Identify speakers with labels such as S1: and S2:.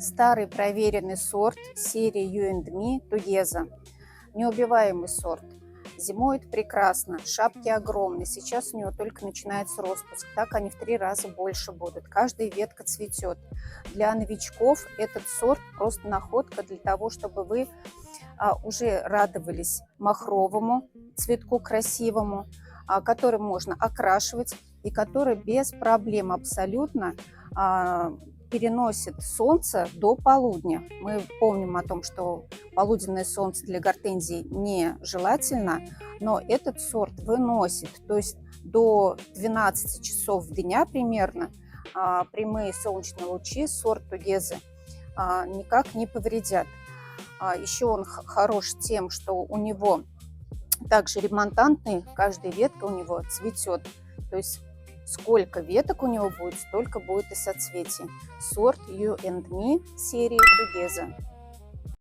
S1: Старый проверенный сорт серии You and Me Тугеза. Неубиваемый сорт. Зимует прекрасно, шапки огромные. Сейчас у него только начинается распуск. Так они в 3 раза больше будут. Каждая ветка цветет. Для новичков этот сорт просто находка для того, чтобы вы уже радовались махровому цветку красивому, который можно окрашивать и который без проблем абсолютно переносит солнце до полудня. Мы помним о том, что полуденное солнце для гортензий нежелательно, но этот сорт выносит, то есть до 12 часов дня примерно прямые солнечные лучи сорт Тугезы никак не повредят. Еще он хорош тем, что у него также ремонтантный, каждая ветка у него цветет, то есть сколько веток у него будет, столько будет и соцветий. Сорт You and Me серии Тугеза.